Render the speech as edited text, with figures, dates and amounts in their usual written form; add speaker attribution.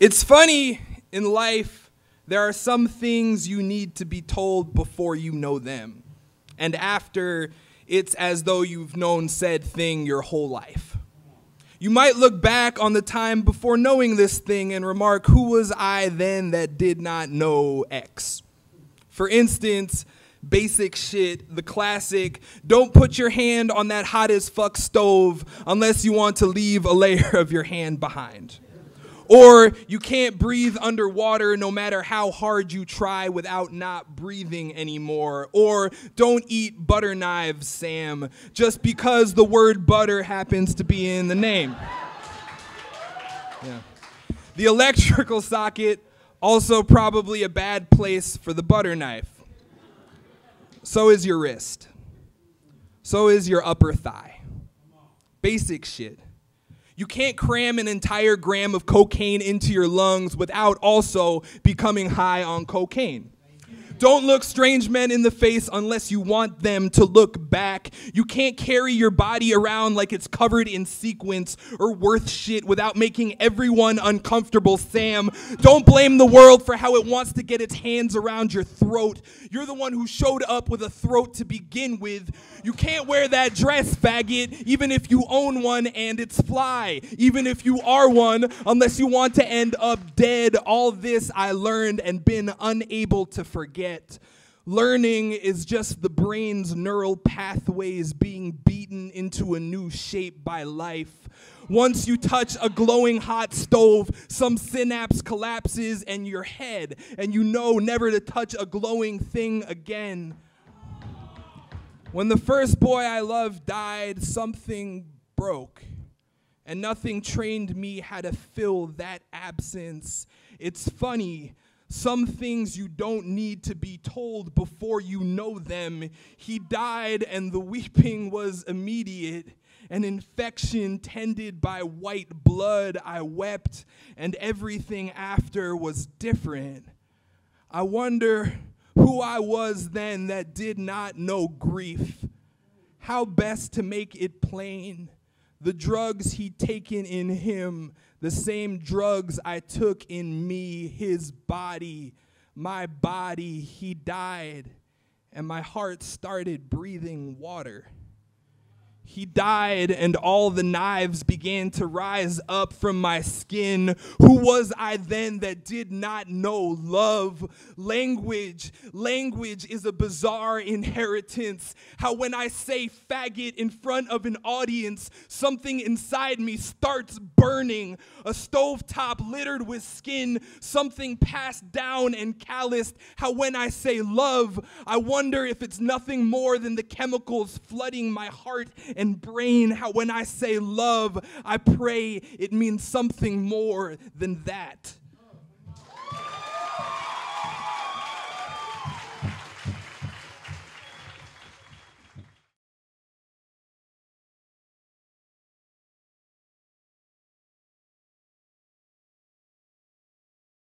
Speaker 1: It's funny, in life, there are some things you need to be told before you know them. And after, it's as though you've known said thing your whole life. You might look back on the time before knowing this thing and remark, who was I then that did not know X? For instance, basic shit, the classic, don't put your hand on that hot as fuck stove unless you want to leave a layer of your hand behind. Or you can't breathe underwater no matter how hard you try without not breathing anymore. Or don't eat butter knives, Sam, just because the word butter happens to be in the name. Yeah. The electrical socket, also probably a bad place for the butter knife. So is your wrist. So is your upper thigh. Basic shit. You can't cram an entire gram of cocaine into your lungs without also becoming high on cocaine. Don't look strange men in the face unless you want them to look back. You can't carry your body around like it's covered in sequins or worth shit without making everyone uncomfortable, Sam. Don't blame the world for how it wants to get its hands around your throat. You're the one who showed up with a throat to begin with. You can't wear that dress, faggot, even if you own one and it's fly. Even if you are one, unless you want to end up dead. All this I learned and been unable to forget. Learning is just the brain's neural pathways being beaten into a new shape by life. Once you touch a glowing hot stove, some synapse collapses in your head, and you know never to touch a glowing thing again. When the first boy I loved died, something broke, and nothing trained me how to fill that absence. It's funny. Some things you don't need to be told before you know them. He died and the weeping was immediate. An infection tended by white blood, I wept, and everything after was different. I wonder who I was then that did not know grief. How best to make it plain. The drugs he'd taken in him, the same drugs I took in me, his body, my body, he died, and my heart started breathing water. He died, and all the knives began to rise up from my skin. Who was I then that did not know love? Language is a bizarre inheritance. How when I say faggot in front of an audience, something inside me starts burning. A stovetop littered with skin, something passed down and calloused. How when I say love, I wonder if it's nothing more than the chemicals flooding my heart and brain. How when I say love, I pray it means something more than that.